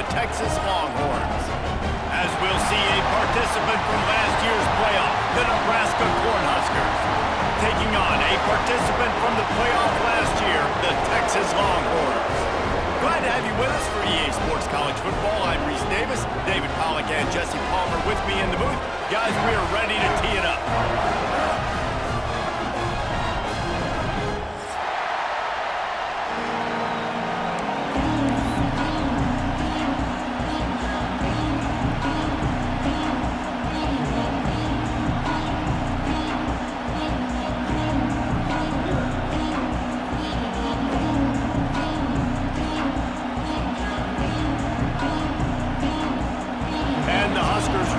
Texas Longhorns. As we'll see a participant from last year's playoff, the Nebraska Cornhuskers, taking on a participant from the playoff last year, the Texas Longhorns. Glad to have you with us for EA Sports College Football. I'm Reese Davis, David Pollack and Jesse Palmer with me in the booth. Guys, we are ready to tee it up.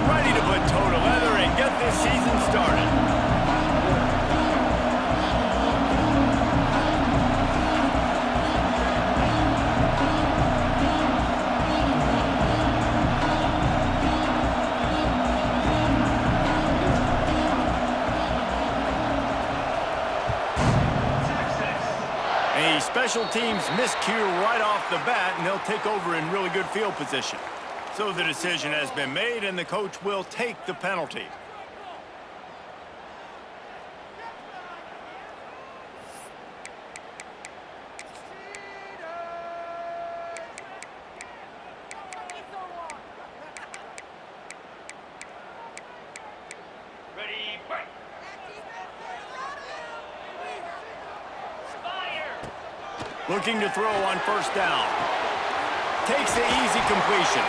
Ready to put toe to leather and get this season started. A special teams miscue right off the bat, and they'll take over in really good field position. So the decision has been made, and the coach will take the penalty. Ready, break. Looking to throw on first down. Takes the easy completion.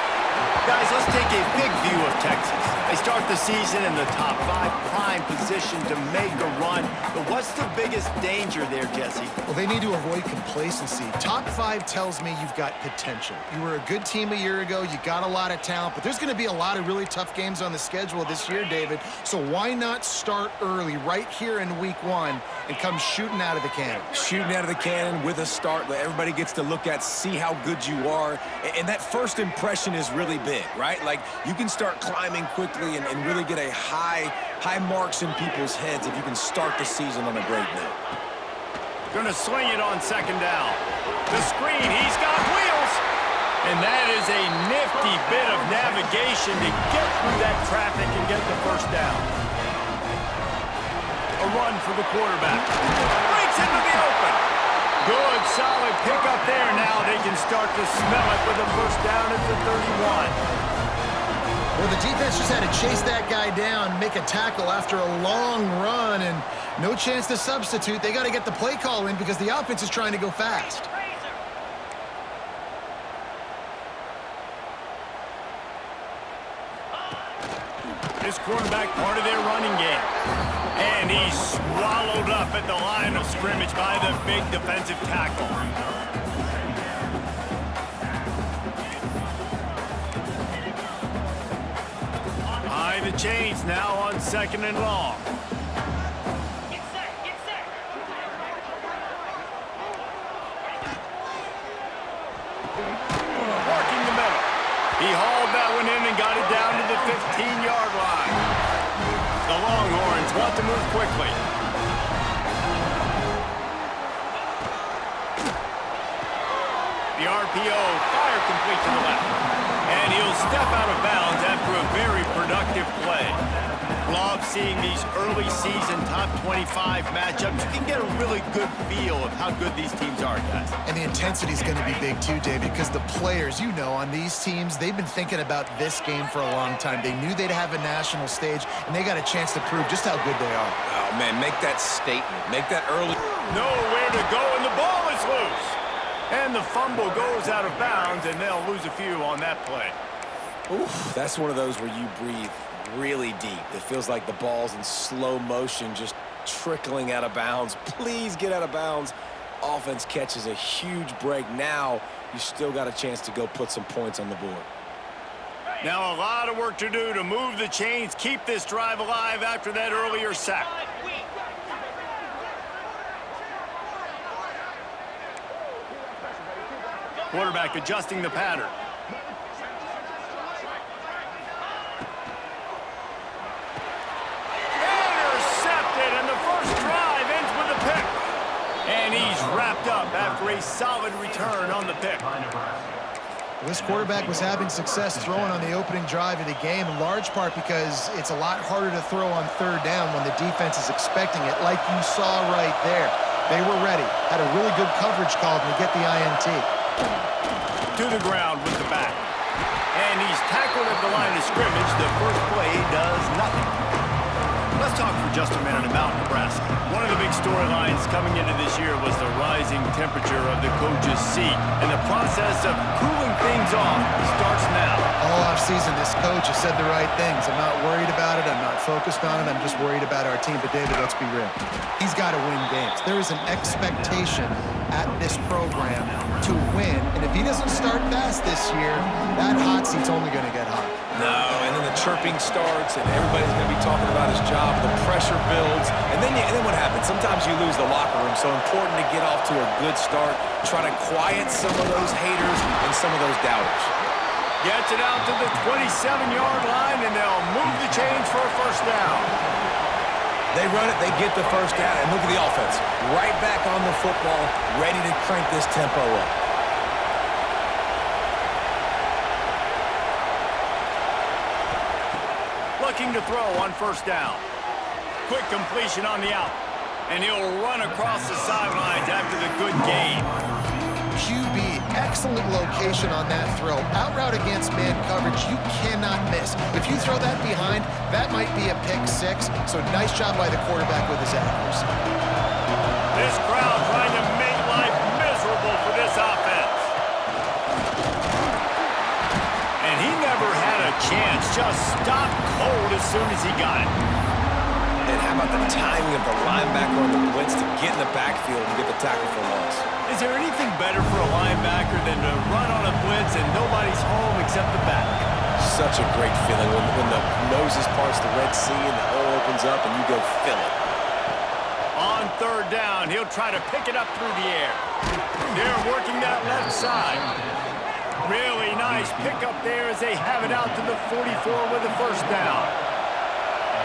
Guys, let's take a big view of Texas. They start the season in the top 5, prime position to make a run. But what's the biggest danger there, Jesse? Well, they need to avoid complacency. Top 5 tells me you've got potential. You were a good team a year ago. You got a lot of talent. But there's going to be a lot of really tough games on the schedule this year, David. So why not start early right here in week 1 and come shooting out of the cannon? Shooting out of the cannon with a start. Everybody gets to look at, see how good you are. And that first impression is really big, right? Like, you can start climbing quickly and really get a high marks in people's heads if you can start the season on a great note. Gonna sling it on second down. The screen, he's got wheels. And that is a nifty bit of navigation to get through that traffic and get the first down. A run for the quarterback. Breaks into the open. Good, solid pickup there. Now they can start to smell it with a first down at the 31. Well, the defense just had to chase that guy down, make a tackle after a long run, and no chance to substitute. They got to get the play call in because the offense is trying to go fast. This quarterback part of their running game. And he's swallowed up at the line of scrimmage by the big defensive tackle. High the chains now on second and long. Get set, get set. Working the middle. He hauled that one in and got it down to the 15-yard line. The Longhorns want to move quickly. The RPO, fire complete to the left. And he'll step out of bounds after a very productive play. Love seeing these early season top 25 matchups. You can get a really good feel of how good these teams are, guys. And the intensity is going to be big too, David, because the players, you know, on these teams, they've been thinking about this game for a long time. They knew they'd have a national stage, and they got a chance to prove just how good they are. Oh, man, make that statement. Make that early. Nowhere to go, and the ball is loose. And the fumble goes out of bounds, and they'll lose a few on that play. Oof, that's one of those where you breathe really deep. It feels like the ball's in slow motion, just trickling out of bounds. Please get out of bounds. Offense catches a huge break. Now you still got a chance to go put some points on the board. Now a lot of work to do to move the chains, keep this drive alive after that earlier sack. Quarterback adjusting the pattern. Intercepted, and the first drive ends with a pick. And he's wrapped up after a solid return on the pick. This quarterback was having success throwing on the opening drive of the game, in large part because it's a lot harder to throw on third down when the defense is expecting it, like you saw right there. They were ready, had a really good coverage call to get the INT. To the ground with the back. And he's tackled at the line of scrimmage. The first play does nothing. Let's talk for just a minute about Nebraska. One of the big storylines coming into this year was the rising temperature of the coach's seat. And the process of cooling things off starts now. All offseason, this coach has said the right things. I'm not worried about it. I'm not focused on it. I'm just worried about our team. But, David, let's be real. He's got to win games. There is an expectation at this program to win. And if he doesn't start fast this year, that hot seat's only going to get hot. No, and then the chirping starts, and everybody's going to be talking about his job. The pressure builds, and then what happens? Sometimes you lose the locker room, so important to get off to a good start. Try to quiet some of those haters and some of those doubters. Gets it out to the 27-yard line, and they'll move the chains for a first down. They run it, they get the first down, and look at the offense. Right back on the football, ready to crank this tempo up. Looking to throw on first down. Quick completion on the out. And he'll run across the sidelines after the good gain. QB, excellent location on that throw. Out route against man coverage, you cannot miss. If you throw that behind, that might be a pick six. So nice job by the quarterback with his accuracy. This crowd trying to make life miserable for this offense. And he never had a chance. Just stopped cold as soon as he got it. And how about the timing of the linebacker on the blitz to get in the backfield and get the tackle for loss? Is there anything better for a linebacker than to run on a blitz and nobody's home except the back? Such a great feeling when the Moses parts the Red Sea and the hole opens up and you go fill it. On third down, he'll try to pick it up through the air. They're working that left side. Really nice pickup there as they have it out to the 44 with the first down.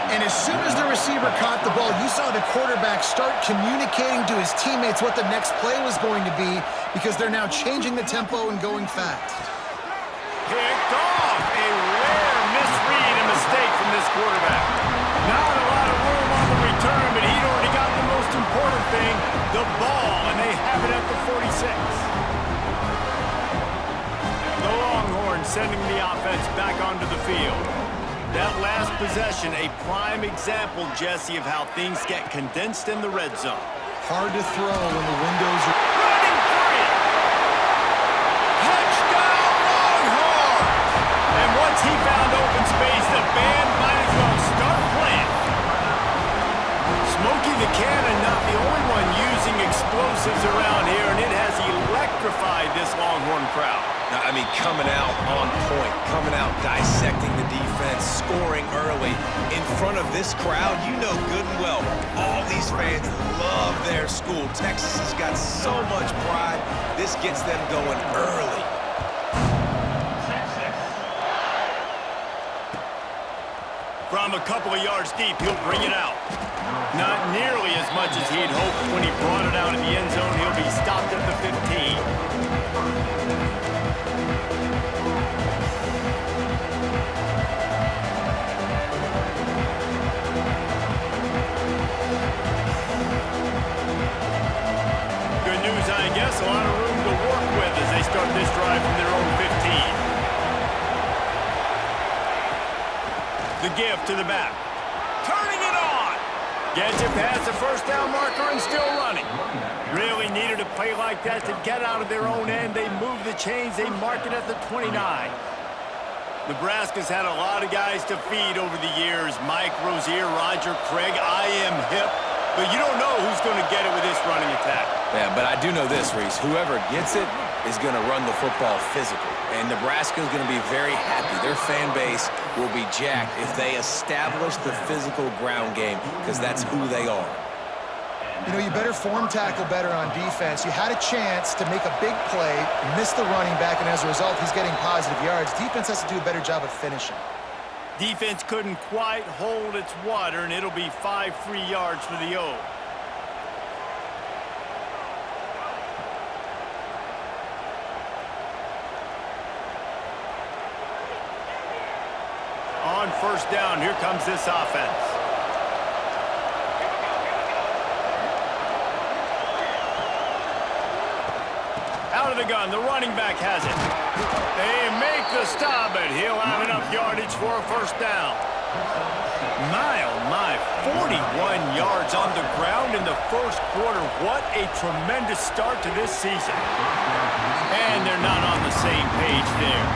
And as soon as the receiver caught the ball, you saw the quarterback start communicating to his teammates what the next play was going to be because they're now changing the tempo and going fast. Picked off. A rare misread and mistake from this quarterback. Not a lot of room on the return, but he'd already got the most important thing, the ball, and they have it at the 46. The Longhorns sending the offense back onto the field. That last possession, a prime example, Jesse, of how things get condensed in the red zone. Hard to throw when the windows are... Running free! Touchdown, Longhorns! And once he found open space, the band might as well start playing. Smokey the Cannon, not the only one using explosives around here, and it has electrified this Longhorn crowd. I mean, coming out on point, coming out dissecting the defense, scoring early. In front of this crowd, you know good and well, all these fans love their school. Texas has got so much pride. This gets them going early. From a couple of yards deep, he'll bring it out. Not nearly as much as he'd hoped when he brought it out in the end zone. He'll be stopped at the 15. Good news, I guess. A lot of room to work with as they start this drive from their own 15. The give to the back. Turning it on. Gets it past the first down marker and still running. Really needed a play like that to get out of their own end. They move the chains. They mark it at the 29. Nebraska's had a lot of guys to feed over the years. Mike Rozier, Roger Craig, I am hip. But you don't know who's going to get it with this running attack. Yeah, but I do know this, Reese. Whoever gets it is going to run the football physical. And Nebraska is going to be very happy. Their fan base will be jacked if they establish the physical ground game because that's who they are. You know, you better form tackle better on defense. You had a chance to make a big play, miss the running back, and as a result, he's getting positive yards. Defense has to do a better job of finishing. Defense couldn't quite hold its water, and it'll be 5 free yards for the O. on first down. Here comes this offense. Out of the gun, the running back has it. They make the stop, but he'll have enough yardage for a first down. My, oh my, 41 yards on the ground in the first quarter. What a tremendous start to this season. And they're not on the same page there.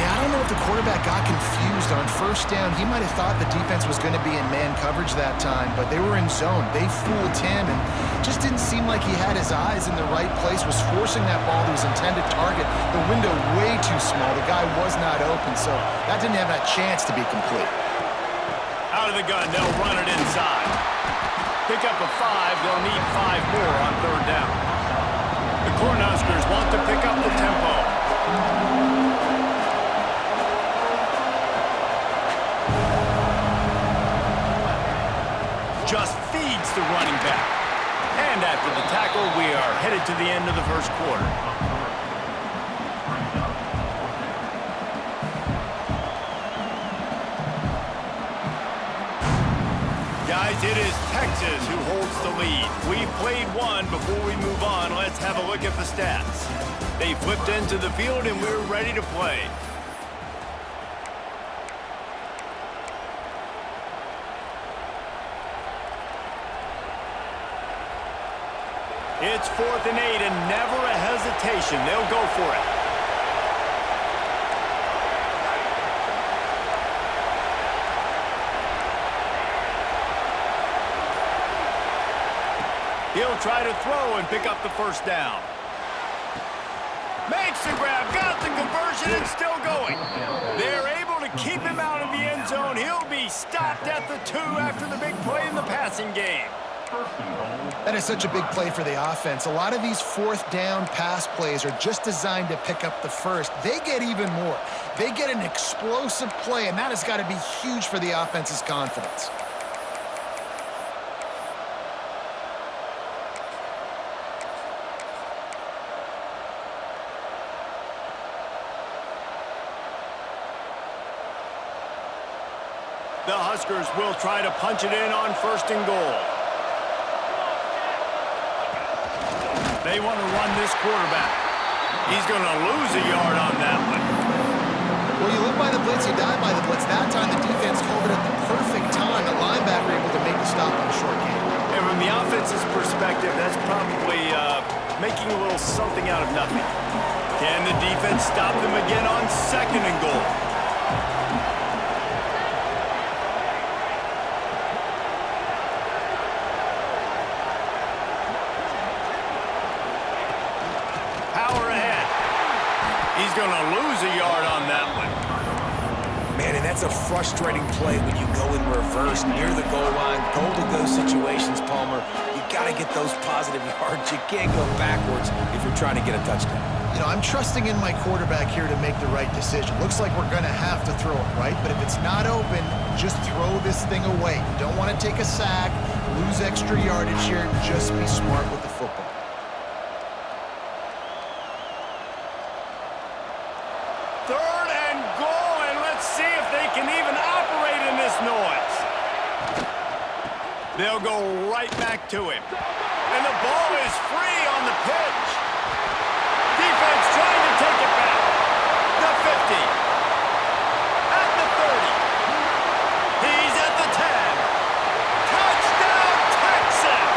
Yeah, I don't know if the quarterback got confused on first down. He might have thought the defense was going to be in man coverage that time, but they were in zone. They fooled him and just didn't seem like he had his eyes in the right place, was forcing that ball to his intended target. The window way too small. The guy was not open, so that didn't have that chance to be complete. Out of the gun, they'll run it inside. Pick up a 5, they'll need 5 more on third down. The Cornhuskers want to pick up the tempo. Just feeds the running back. And after the tackle, we are headed to the end of the first quarter. Guys, it is Texas who holds the lead. We've played one. Before we move on, let's have a look at the stats. They flipped into the field and we're ready to play. It's 4th and 8 and never a hesitation. They'll go for it. He'll try to throw and pick up the first down. Makes the grab, got the conversion, and still going. They're able to keep him out of the end zone. He'll be stopped at the 2 after the big play in the passing game. That is such a big play for the offense. A lot of these 4th down pass plays are just designed to pick up the first. They get even more. They get an explosive play, and that has got to be huge for the offense's confidence. The Huskers will try to punch it in on 1st and goal. They want to run this quarterback. He's going to lose a yard on that one. Well, you live by the blitz, you die by the blitz. That time the defense called it at the perfect time. The linebacker able to make the stop on a short game. And from the offense's perspective, that's probably making a little something out of nothing. Can the defense stop them again on 2nd and goal? He's going to lose a yard on that one. Man, and that's a frustrating play when you go in reverse near the goal line. Goal-to-go situations, Palmer. You got to get those positive yards. You can't go backwards if you're trying to get a touchdown. You know, I'm trusting in my quarterback here to make the right decision. Looks like we're going to have to throw it, right? But if it's not open, just throw this thing away. You don't want to take a sack, lose extra yardage here. Just be smart with the football. They'll go right back to him. And the ball is free on the pitch. Defense trying to take it back. The 50. At the 30. He's at the 10. Touchdown, Texas!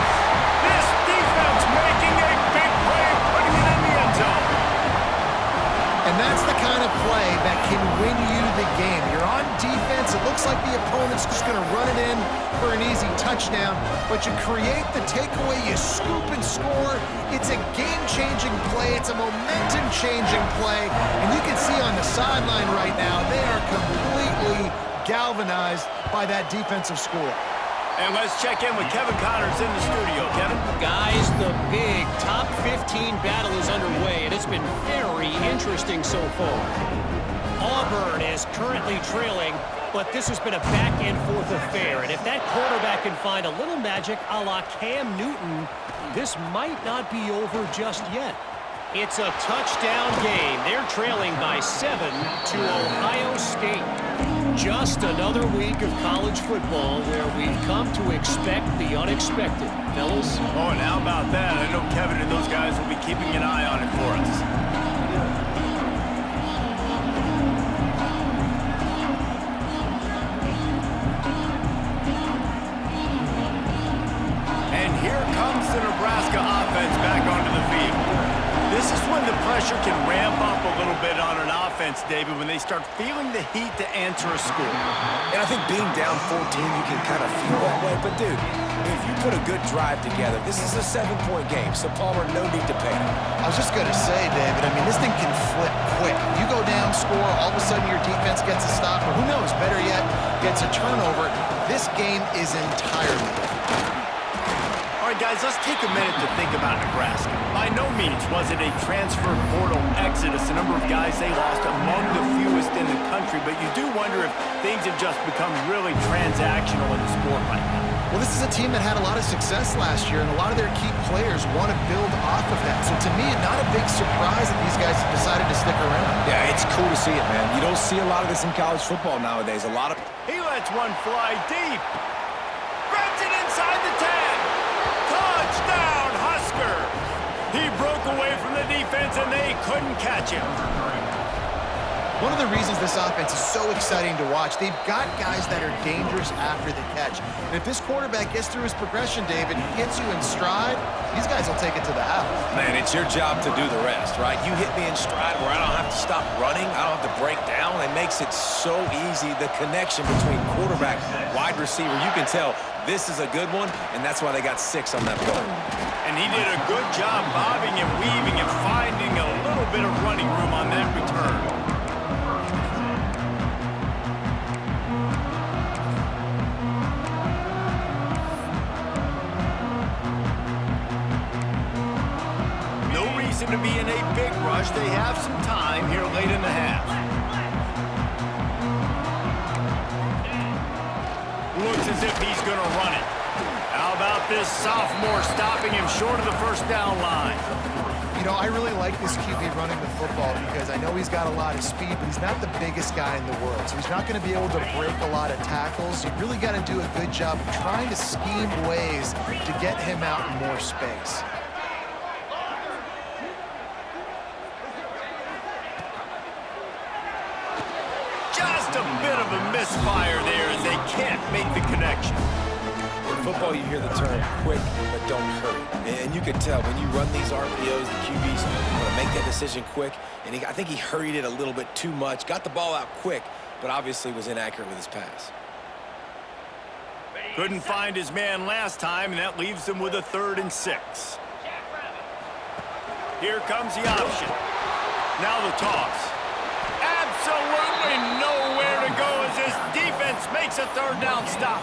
This defense making a big play, putting it in the end zone. And that's the kind of play that can win you the game. You're on defense. It looks like the opponent's just going to run it in for an easy touchdown, but you create the takeaway, you scoop and score. It's a game-changing play. It's a momentum-changing play, and you can see on the sideline right now, they are completely galvanized by that defensive score. And let's check in with Kevin Connors in the studio. Kevin? Guys, the big top 15 battle is underway, and it's been very interesting so far. Auburn is currently trailing, but this has been a back-and-forth affair. And if that quarterback can find a little magic a la Cam Newton, this might not be over just yet. It's a touchdown game. They're trailing by 7 to Ohio State. Just another week of college football where we've come to expect the unexpected. Fellas? Oh, and how about that? I know Kevin and those guys will be keeping an eye on it for us. The Nebraska offense back onto the field. This is when the pressure can ramp up a little bit on an offense, David, when they start feeling the heat to answer a score. And I think being down 14, you can kind of feel that way. But, dude, if you put a good drive together, this is a 7-point game. So, Palmer, no need to panic. I was just going to say, David, I mean, this thing can flip quick. You go down, score, all of a sudden your defense gets a stop, or who knows, better yet, gets a turnover. This game is entirely different. All right, guys, let's take a minute to think about Nebraska. By no means was it a transfer portal exodus. The number of guys they lost among the fewest in the country, but you do wonder if things have just become really transactional in the sport right now. Well, this is a team that had a lot of success last year, and a lot of their key players want to build off of that. So to me, not a big surprise that these guys have decided to stick around. Yeah, it's cool to see it, man. You don't see a lot of this in college football nowadays. He lets one fly deep. Grabs it inside the 10. Touchdown, Husker! He broke away from the defense, and they couldn't catch him. One of the reasons this offense is so exciting to watch, they've got guys that are dangerous after the catch. And if this quarterback gets through his progression, David, he gets you in stride, these guys will take it to the house. Man, it's your job to do the rest, right? You hit me in stride where I don't have to stop running. I don't have to break down. It makes it so easy. The connection between quarterback, wide receiver, you can tell this is a good one, and that's why they got 6 on that play. And he did a good job bobbing and weaving and finding a little bit of running room on that return. To be in a big rush. They have some time here late in the half. Looks as if he's going to run it. How about this sophomore stopping him short of the first down line? You know, I really like this QB running the football because I know he's got a lot of speed, but he's not the biggest guy in the world. So he's not going to be able to break a lot of tackles. You really got to do a good job of trying to scheme ways to get him out in more space. A bit of a misfire there as they can't make the connection. In football, you hear the term quick, but don't hurry. And you can tell when you run these RPOs, the QBs want to make that decision quick. And I think he hurried it a little bit too much. Got the ball out quick, but obviously was inaccurate with his pass. Couldn't find his man last time, and that leaves them with a 3rd and 6. Here comes the option. Now the toss. Absolutely nowhere to go as this defense makes a 3rd down stop.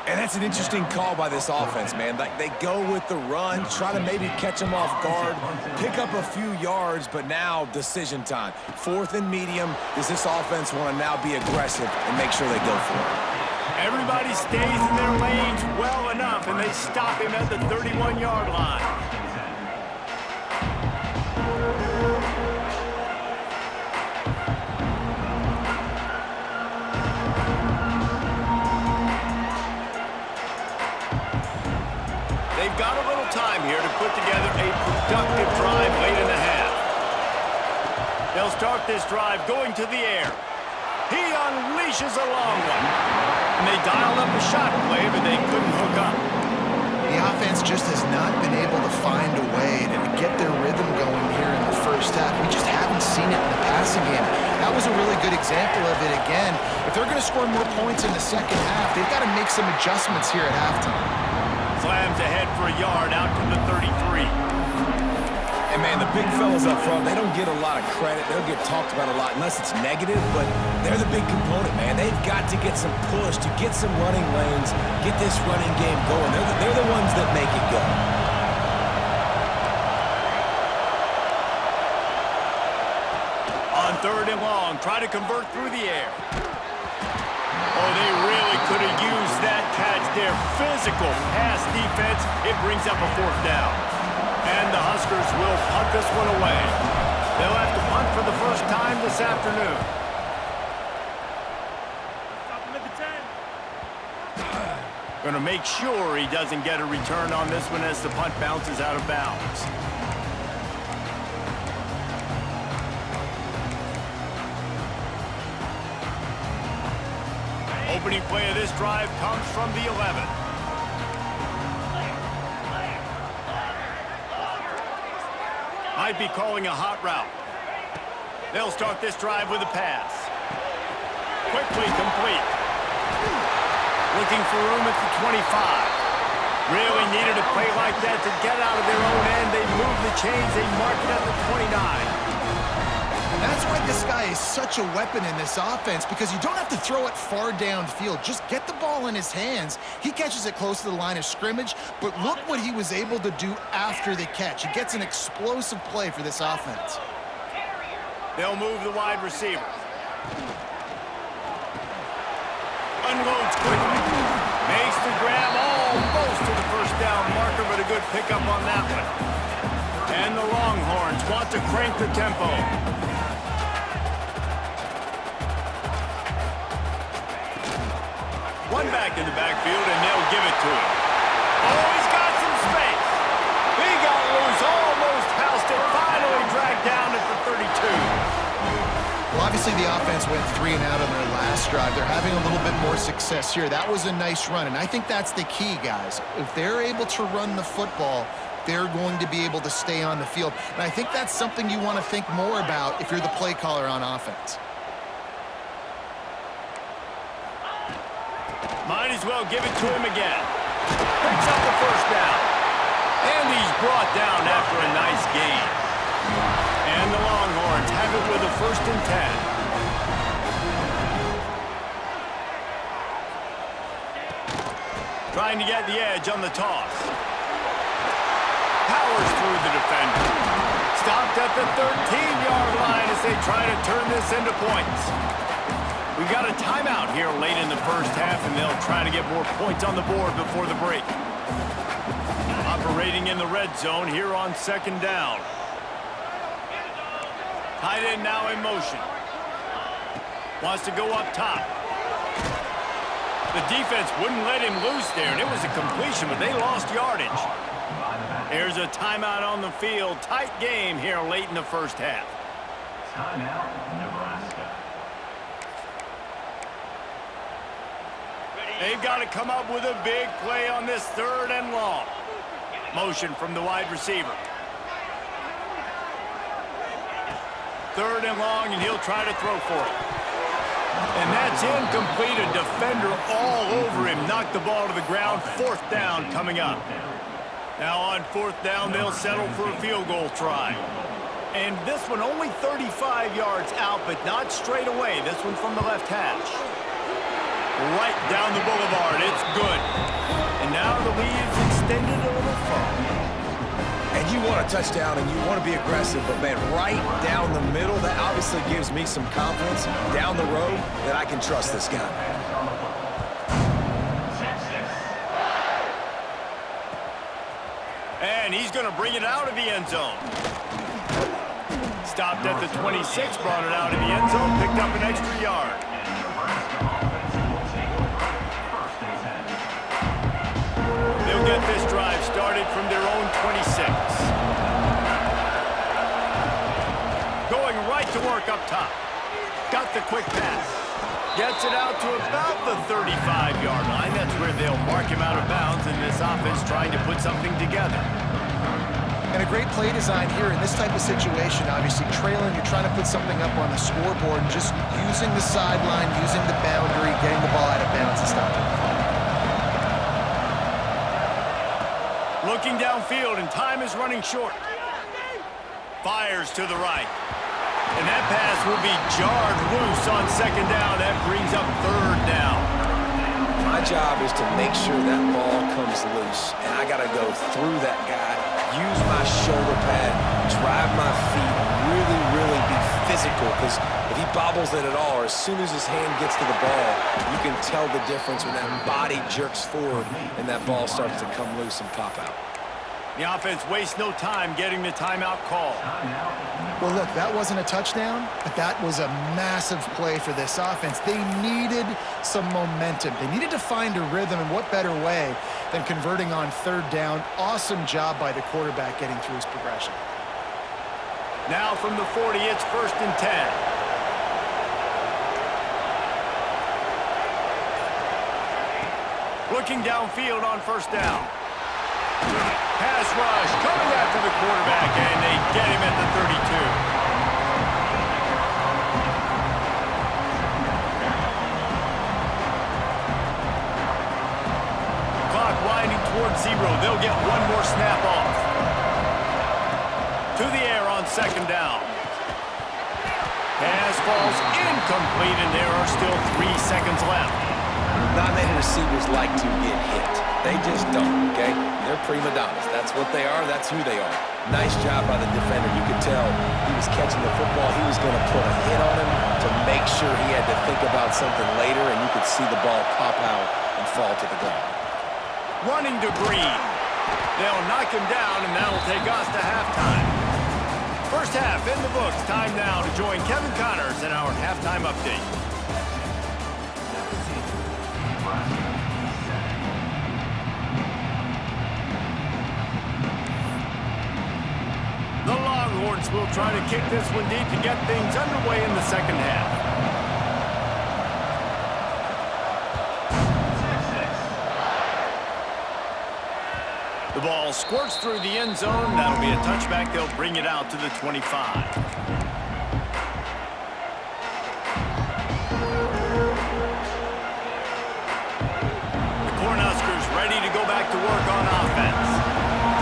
And that's an interesting call by this offense, man. Like they go with the run, try to maybe catch them off guard, pick up a few yards, but now decision time. 4th and medium. Does this offense want to now be aggressive and make sure they go for it? Everybody stays in their lanes well enough, and they stop him at the 31-yard line. They've got a little time here to put together a productive drive late in the half. They'll start this drive going to the air. He unleashes a long one. And they dialed up a shot play, but they couldn't hook up. The offense just has not been able to find a way to get their rhythm going here in the first half. We just haven't seen it in the passing game. That was a really good example of it again. If they're going to score more points in the second half, they've got to make some adjustments here at halftime. Slams ahead for a yard out to the 33. And, man, the big fellas up front, they don't get a lot of credit. They'll get talked about a lot unless it's negative, but they're the big component, man. They've got to get some push, to get some running lanes, get this running game going. They're the ones that make it go. On 3rd and long, try to convert through the air. Oh, they really could have used that catch there. Physical pass defense. It brings up a 4th down. And the Huskers Cornhuskers will punt this one away. They'll have to punt for the first time this afternoon. Going to make sure he doesn't get a return on this one as the punt bounces out of bounds. Opening play of this drive comes from the 11. Might be calling a hot route. They'll start this drive with a pass. Quickly complete. Looking for room at the 25. Really needed a play like that to get out of their own end. They move the chains. They mark it at the 29. And that's why this guy is such a weapon in this offense, because you don't have to throw it far downfield. Just get the ball in his hands. He catches it close to the line of scrimmage, but look what he was able to do after the catch. He gets an explosive play for this offense. They'll move the wide receiver. Unloads quickly. Makes the grab almost to the first down marker, but a good pickup on that one. And the Longhorns want to crank the tempo. One back in the backfield, and they'll give it to him. Oh, he's got some space. He got loose, almost housed it, finally dragged down at the 32. Well, obviously the offense went 3 and out on their last drive. They're having a little bit more success here. That was a nice run, and I think that's the key, guys. If they're able to run the football, they're going to be able to stay on the field. And I think that's something you want to think more about if you're the play caller on offense. Might as well give it to him again. Picks up the first down. And he's brought down after a nice gain. And the Longhorns have it with a 1st and 10. Trying to get the edge on the toss. Powers through the defender. Stopped at the 13-yard line as they try to turn this into points. We've got a timeout here late in the first half, and they'll try to get more points on the board before the break. Operating in the red zone here on 2nd down. Tight end now in motion. Wants to go up top. The defense wouldn't let him loose there, and it was a completion, but they lost yardage. There's a timeout on the field. Tight game here late in the first half. Timeout, Nebraska. They've got to come up with a big play on this 3rd and long. Motion from the wide receiver. 3rd and long, and he'll try to throw for it. And that's incomplete. A defender all over him. Knocked the ball to the ground. 4th down coming up. Now on 4th down, they'll settle for a field goal try. And this one only 35 yards out, but not straight away. This one from the left hash. Right down the boulevard. It's good. And now the lead is extended a little further. And you want a touchdown and you want to be aggressive, but man, right down the middle, that obviously gives me some confidence down the road that I can trust this guy. And he's going to bring it out of the end zone. Stopped at the 26, brought it out of the end zone, picked up an extra yard. They'll get this drive started from their own 26. Going right to work up top. Got the quick pass. Gets it out to about the 35-yard line. That's where they'll mark him out of bounds, and this offense trying to put something together. And a great play design here in this type of situation. Obviously trailing, you're trying to put something up on the scoreboard, and just using the sideline, using the boundary, getting the ball out of bounds and stopping the clock. Looking downfield, and time is running short. Fires to the right. And that pass will be jarred loose on 2nd down. That brings up 3rd down. My job is to make sure that ball comes loose, and I got to go through that guy, use my shoulder pad, drive my feet, really be physical, because if he bobbles it at all, or as soon as his hand gets to the ball, you can tell the difference when that body jerks forward and that ball starts to come loose and pop out. The offense wastes no time getting the timeout call. Well, look, that wasn't a touchdown, but that was a massive play for this offense. They needed some momentum. They needed to find a rhythm, and what better way than converting on third down. Awesome job by the quarterback getting through his progression. Now from the 40, it's 1st and 10. Looking downfield on 1st down. Pass rush coming after the quarterback, and they get him at the 32. Clock winding towards 0. They'll get one more snap off. To the air on 2nd down. Pass falls incomplete, and there are still 3 seconds left. Not many receivers like to get hit. They just don't, okay? They're prima donnas. That's what they are. That's who they are. Nice job by the defender. You could tell he was catching the football. He was going to put a hit on him to make sure he had to think about something later, and you could see the ball pop out and fall to the ground. Running to Green. They'll knock him down, and that'll take us to halftime. First half in the books. Time now to join Kevin Connors in our halftime update. The Longhorns will try to kick this one deep to get things underway in the second half. The ball squirts through the end zone. That'll be a touchback. They'll bring it out to the 25. The Cornhuskers ready to go back to work on offense.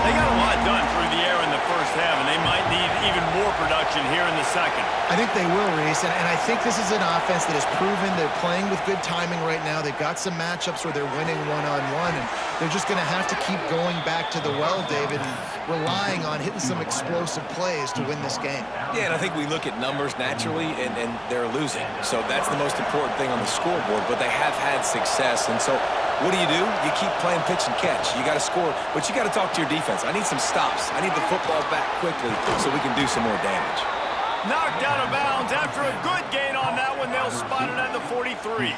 They got a lot done through the air in the first half, and they might need even more production here in the second. I think they will, Reese, and I think this is an offense that has proven they're playing with good timing right now. They've got some matchups where they're winning one-on-one, and they're just going to have to keep going back to the well, David, and relying on hitting some explosive plays to win this game. Yeah, and I think we look at numbers naturally, and they're losing. So that's the most important thing on the scoreboard, but they have had success. And so what do? You keep playing pitch and catch. You got to score, but you got to talk to your defense. I need some stops. I need the football back quickly so we can do some more damage. Knocked out of bounds after a good gain on that one. They'll spot it at the 43.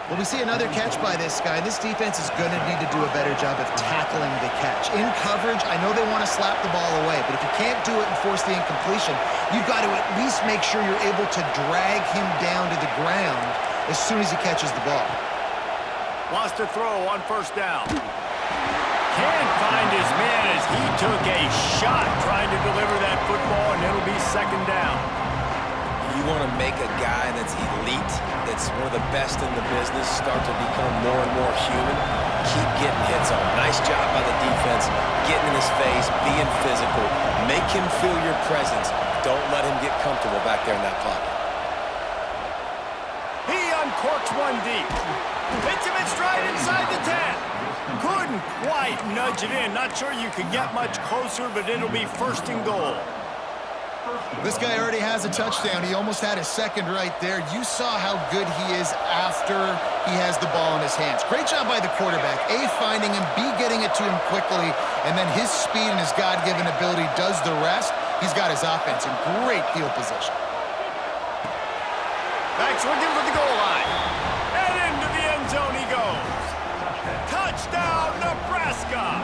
Well, we see another catch by this guy. This defense is going to need to do a better job of tackling the catch. In coverage, I know they want to slap the ball away, but if you can't do it and force the incompletion, you've got to at least make sure you're able to drag him down to the ground as soon as he catches the ball. Wants to throw on 1st down. Can't find his man as he took a shot trying to deliver that football, and it'll be 2nd down. You want to make a guy that's elite, that's one of the best in the business, start to become more and more human. Keep getting hits on him. Nice job by the defense, getting in his face, being physical. Make him feel your presence. Don't let him get comfortable back there in that pocket. He uncorks one deep. Hits him in stride inside the 10. Couldn't quite nudge it in. Not sure you could get much closer, but it'll be 1st and goal. This guy already has a touchdown. He almost had a second right there. You saw how good he is after he has the ball in his hands. Great job by the quarterback. A, finding him, B, getting it to him quickly, and then his speed and his God-given ability does the rest. He's got his offense in great field position. Backs looking for the goal line. And into the end zone he goes. Touchdown, Nebraska!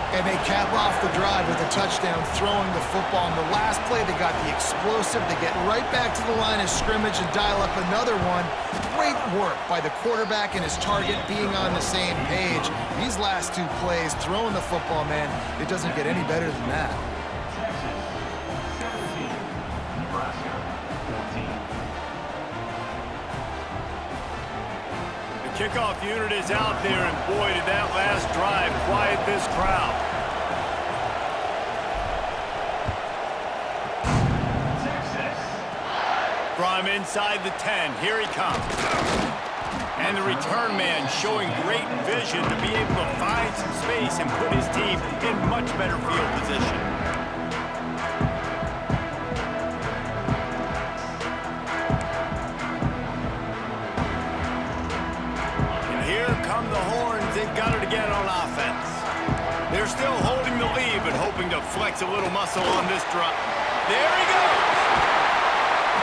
And they cap off the drive with a touchdown, throwing the football. In the last play, they got the explosive. They get right back to the line of scrimmage and dial up another one. Great work by the quarterback and his target being on the same page. These last 2 plays, throwing the football, man, it doesn't get any better than that. Kickoff unit is out there, and boy, did that last drive quiet this crowd. From inside the 10, here he comes. And the return man showing great vision to be able to find some space and put his team in much better field position. Here come the horns. They've got it again on offense. holding the lead, but hoping to flex a little muscle on this drop. There he goes.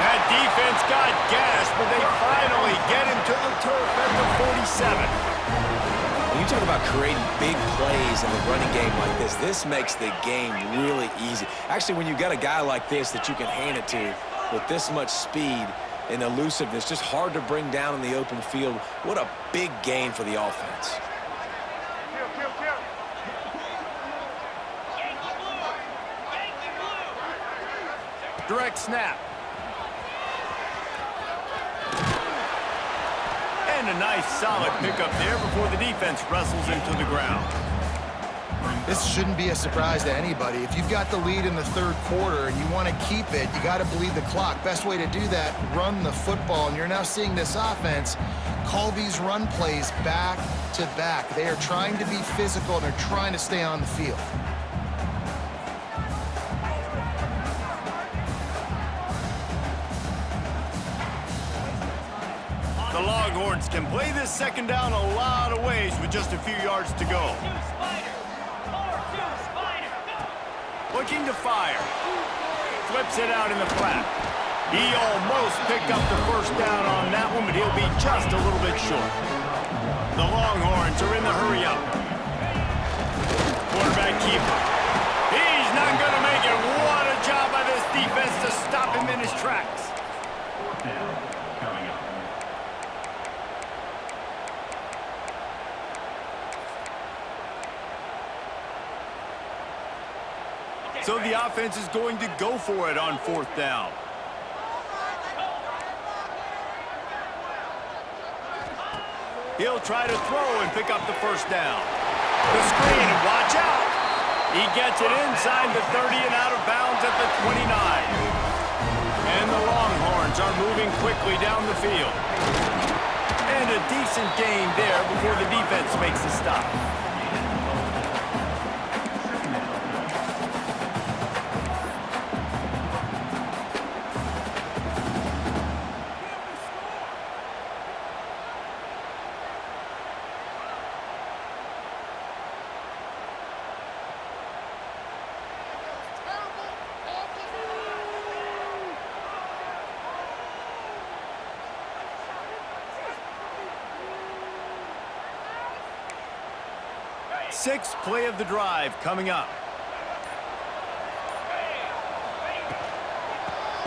That defense got gashed, but they finally get him to the turf at the 47. When you talk about creating big plays in the running game like this makes the game really easy. Actually, when you've got a guy like this that you can hand it to with this much speed and elusiveness, just hard to bring down in the open field, what a big gain for the offense. Direct snap. And a nice solid pickup there before the defense wrestles into the ground. This shouldn't be a surprise to anybody. If you've got the lead in the third quarter and you want to keep it, you got to bleed the clock. Best way to do that, run the football. And you're now seeing this offense call these run plays back to back. They are trying to be physical, and they're trying to stay on the field. The Longhorns can play this second down a lot of ways with just a few yards to go. Looking to fire. Flips it out in the flat. He almost picked up the first down on that one, but he'll be just a little bit short. The Longhorns are in the hurry-up. Quarterback keeper. He's not going to make it. What a job by this defense to stop him in his tracks. Down, coming up. So the offense is going to go for it on fourth down. He'll try to throw and pick up the first down. The screen, and watch out. He gets it inside the 30 and out of bounds at the 29. And the Longhorns are moving quickly down the field. And a decent gain there before the defense makes the stop. Sixth play of the drive coming up.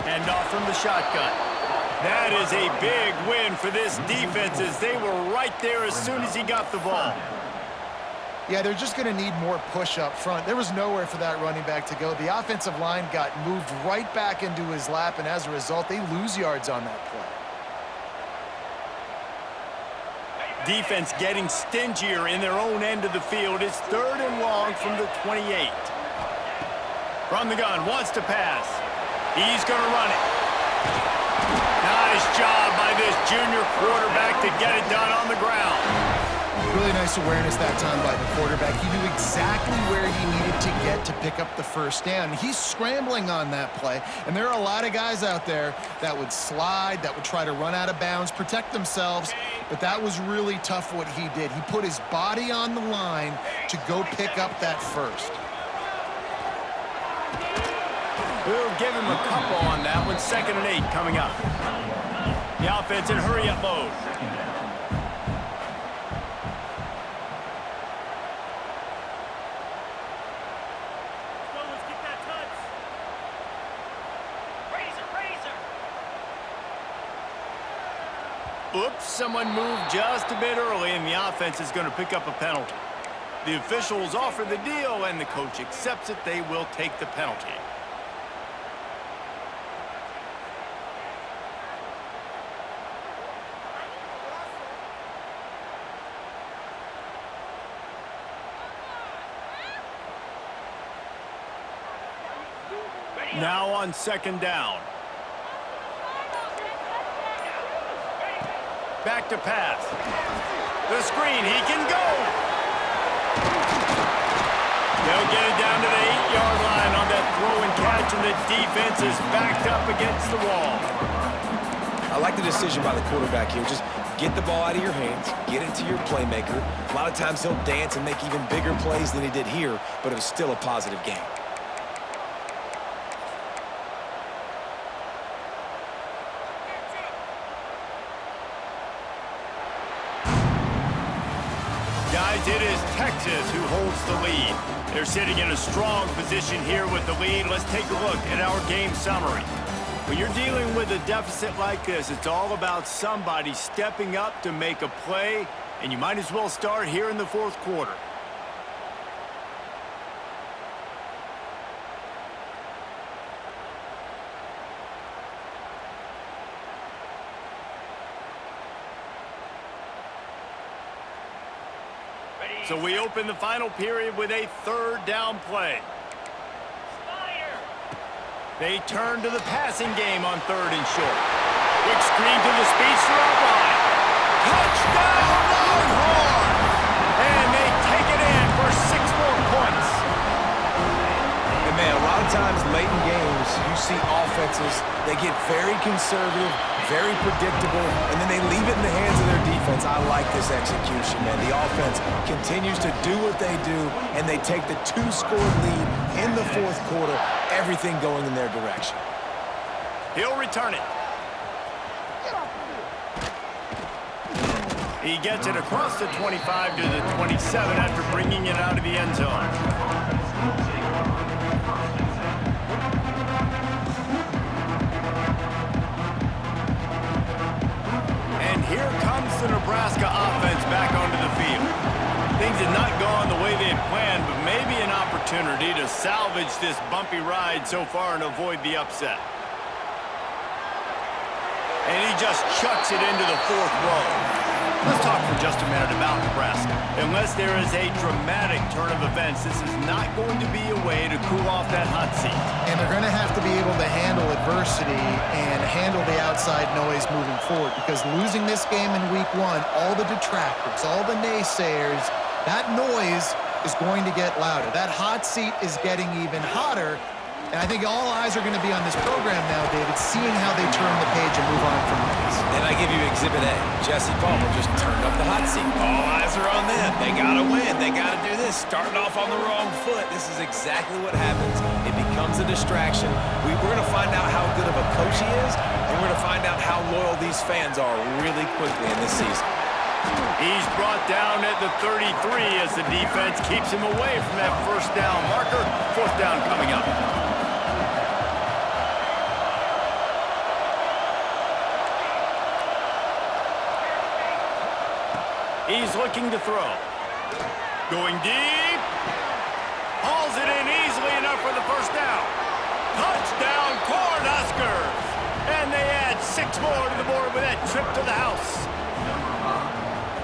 And off from the shotgun. That is a big win for this defense as they were right there as soon as he got the ball. Yeah, they're just going to need more push up front. There was nowhere for that running back to go. The offensive line got moved right back into his lap, and as a result, they lose yards on that play. Defense getting stingier in their own end of the field. It's third and long from the 28. From the gun, wants to pass. He's going to run it. Nice job by this junior quarterback to get it done on the ground. Really nice awareness that time by the quarterback. He knew exactly where he needed to get to pick up the first down. He's scrambling on that play, and there are a lot of guys out there that would slide, that would try to run out of bounds, protect themselves, but that was really tough what he did. He put his body on the line to go pick up that first. We'll give him a couple on that one. 2nd and 8 coming up. The offense in hurry-up mode. Oops, someone moved just a bit early, and the offense is going to pick up a penalty. The officials offer the deal, and the coach accepts it. They will take the penalty. Now on 2nd down. Back to pass. The screen, he can go. They'll get it down to the 8-yard line on that throw and catch, and the defense is backed up against the wall. I like the decision by the quarterback here. Just Get the ball out of your hands, get it to your playmaker. A lot of times he'll dance and make even bigger plays than he did here, but it was still a positive game. Guys, it is Texas who holds the lead. They're sitting in a strong position here with the lead. Let's take a look at our game summary. When you're dealing with a deficit like this, it's all about somebody stepping up to make a play, and you might as well start here in the fourth quarter. So we open the final period with a third down play. They turn to the passing game on third and short. Quick screen to the speedster outline. Touchdown Longhorns! And they take it in for 6 more points. And man, a lot of times late in games, you see offenses, they get very conservative, very predictable, and then they leave it in the hands of their defense. I like this execution, man. The offense continues to do what they do, and they take the 2-score lead in the fourth quarter, everything going in their direction. He'll return it. He gets it across the 25 to the 27 after bringing it out of the end zone. Here comes the Nebraska offense back onto the field. Things had not gone the way they had planned, but maybe an opportunity to salvage this bumpy ride so far and avoid the upset. And he just chucks it into the fourth row. Let's talk for just a minute about Nebraska. Unless there is a dramatic turn of events, this is not going to be a way to cool off that hot seat. And they're going to have to be able to handle adversity and handle the outside noise moving forward, because losing this game in week 1, all the detractors, all the naysayers, that noise is going to get louder. That hot seat is getting even hotter. And I think all eyes are going to be on this program now, David, seeing how they turn the page and move on from this. And I give you Exhibit A. Jesse Palmer just turned up the hot seat. All eyes are on them. They got to win. They got to do this. Starting off on the wrong foot. This is exactly what happens. It becomes a distraction. We're going to find out how good of a coach he is, and we're going to find out how loyal these fans are really quickly in this season. He's brought down at the 33 as the defense keeps him away from that first down marker. Fourth down coming up. He's looking to throw. Going deep. Hauls it in easily enough for the first down. Touchdown, Cornhuskers! And they add 6 more to the board with that trip to the house.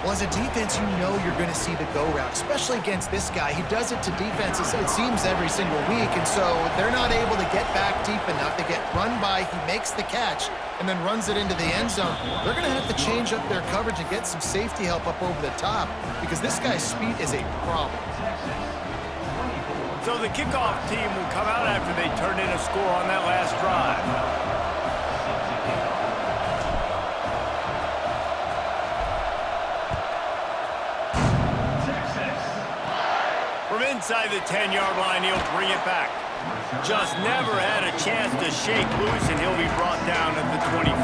Well, as a defense, you know you're going to see the go route, especially against this guy. He does it to defenses, it seems, every single week, and so they're not able to get back deep enough. They get run by, he makes the catch, and then runs it into the end zone. They're going to have to change up their coverage and get some safety help up over the top, because this guy's speed is a problem. So the kickoff team will come out after they turn in a score on that last drive. From inside the 10-yard line, he'll bring it back. Just never had a chance to shake loose, and he'll be brought down at the 24.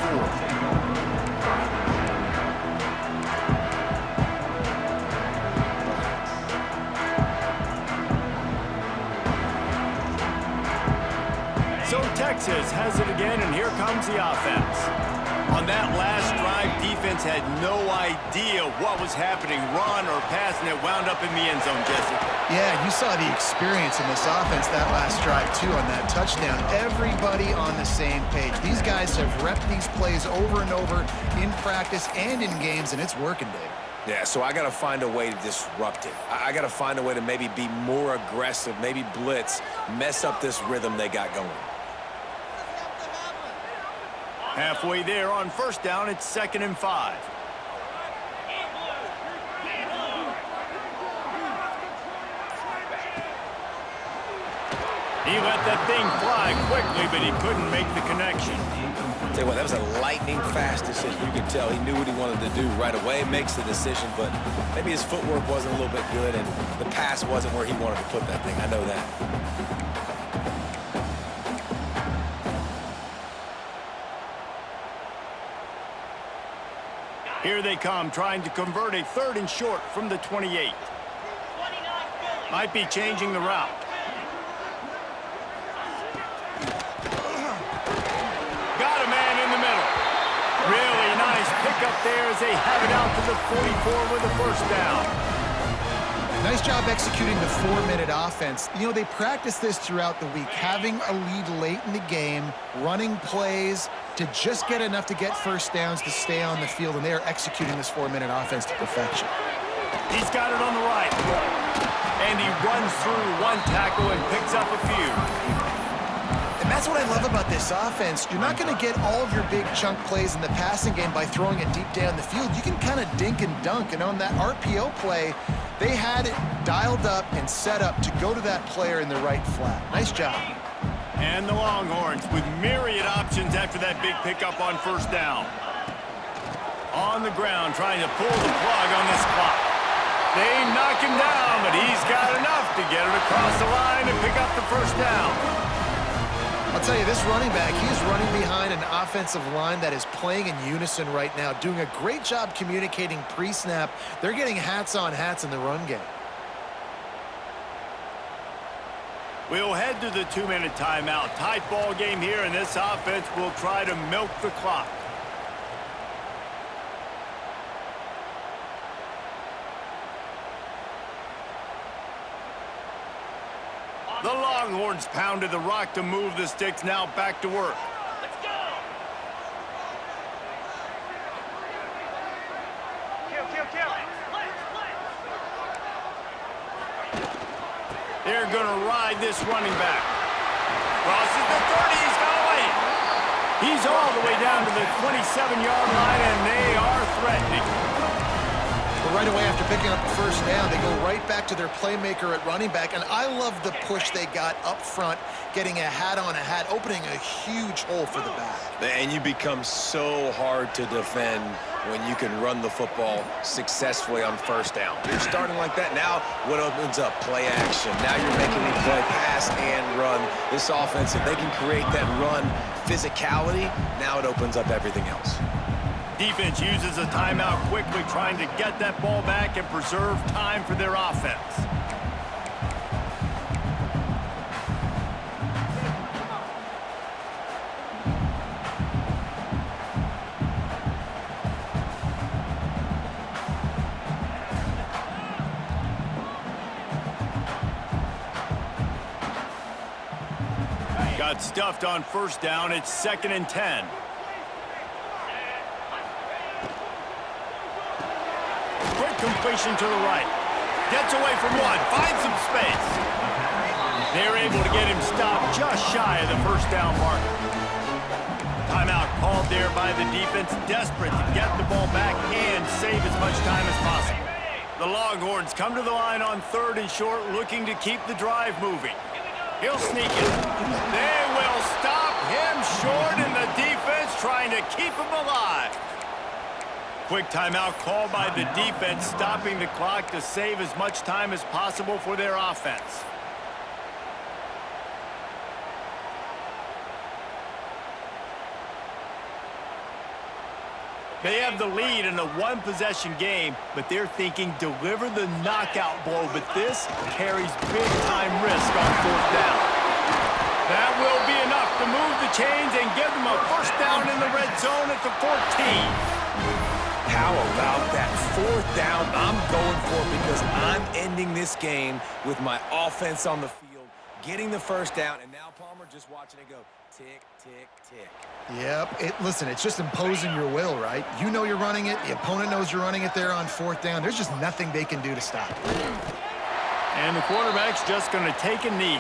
So Texas has it again, and here comes the offense. On that last drive, defense had no idea what was happening, run or pass, and it wound up in the end zone, Jesse. Yeah, you saw the experience in this offense that last drive, too, on that touchdown. Everybody on the same page. These guys have repped these plays over and over in practice and in games, and it's working, Dave. Yeah, so I got to find a way to disrupt it. I got to find a way to maybe be more aggressive, maybe blitz, mess up this rhythm they got going. Halfway there on first down, it's 2nd and 5. He let that thing fly quickly, but he couldn't make the connection. tell you what, that was a lightning-fast decision. You could tell he knew what he wanted to do right away, makes the decision, but maybe his footwork wasn't a little bit good, and the pass wasn't where he wanted to put that thing. I know that. Here they come, trying to convert a 3rd and short from the 28. Might be changing the route. Got a man in the middle. Really nice pickup there as they have it out to the 44 with a 1st down. Nice job executing the 4-minute offense. You know, they practice this throughout the week, having a lead late in the game, running plays to just get enough to get 1st downs to stay on the field, and they are executing this 4-minute offense to perfection. He's got it on the right. And he runs through 1 tackle and picks up a few. And that's what I love about this offense. You're not going to get all of your big chunk plays in the passing game by throwing it deep down the field. You can kind of dink and dunk, and on that RPO play, they had it dialed up and set up to go to that player in the right flat. Nice job. And the Longhorns with myriad options after that big pickup on 1st down. On the ground, trying to pull the plug on this clock. They knock him down, but he's got enough to get it across the line and pick up the 1st down. I'll tell you, this running back, he's running behind an offensive line that is playing in unison right now, doing a great job communicating pre-snap. They're getting hats on hats in the run game. We'll head to the 2-minute timeout. Tight ball game here, and this offense will try to milk the clock. The Longhorns pounded the rock to move the sticks. Now back to work. Let's go! Kill. They're going to ride this running back. Crosses the 30. He's got away. He's all the way down to the 27-yard line, and they are threatening. But right away after picking up the 1st down, they go right back to their playmaker at running back. And I love the push they got up front, getting a hat on a hat, opening a huge hole for the back. And you become so hard to defend when you can run the football successfully on 1st down. You're starting like that. Now what opens up? Play action. Now you're making me play pass and run. This offense, if they can create that run physicality, now it opens up everything else. Defense uses a timeout quickly, trying to get that ball back and preserve time for their offense. Got stuffed on 1st down. It's 2nd and 10. Quick completion to the right. Gets away from 1. Finds some space. They're able to get him stopped just shy of the 1st down mark. Timeout called there by the defense, desperate to get the ball back and save as much time as possible. The Longhorns come to the line on 3rd and short, looking to keep the drive moving. He'll sneak it. They will stop him short, and the defense trying to keep him alive. Quick timeout called by the defense, stopping the clock to save as much time as possible for their offense. They have the lead in a 1-possession game, but they're thinking deliver the knockout blow, but this carries big-time risk on 4th down. That will be enough to move the chains and give them a 1st down in the red zone at the 14. How about that 4th down? I'm going for it because I'm ending this game with my offense on the field, getting the 1st down, and now Palmer just watching it go tick, tick, tick. Yep. Listen, it's just imposing your will, right? You know you're running it. The opponent knows you're running it there on 4th down. There's just nothing they can do to stop it. And the quarterback's just going to take a knee.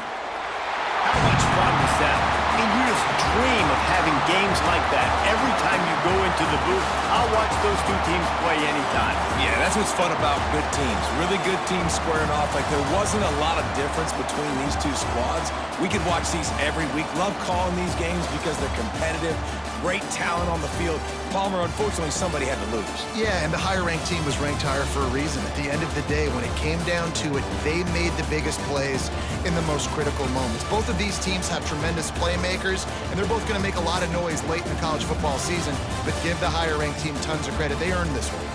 How much fun was that? I mean, you just dream of having games like that every time you go into the booth. I'll watch those 2 teams play anytime. Yeah, that's what's fun about good teams. Really good teams squaring off. Like, there wasn't a lot of difference between these 2 squads. We could watch these every week. Love calling these games because they're competitive. great talent on the field. Palmer, unfortunately, somebody had to lose. Yeah, and the higher-ranked team was ranked higher for a reason. At the end of the day, when it came down to it, they made the biggest plays in the most critical moments. Both of these teams have tremendous playmakers, and they're both going to make a lot of noise late in the college football season, but give the higher-ranked team tons of credit. They earned this one.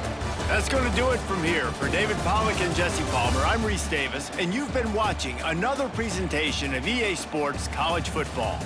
That's going to do it from here. For David Pollack and Jesse Palmer, I'm Reese Davis, and you've been watching another presentation of EA Sports College Football.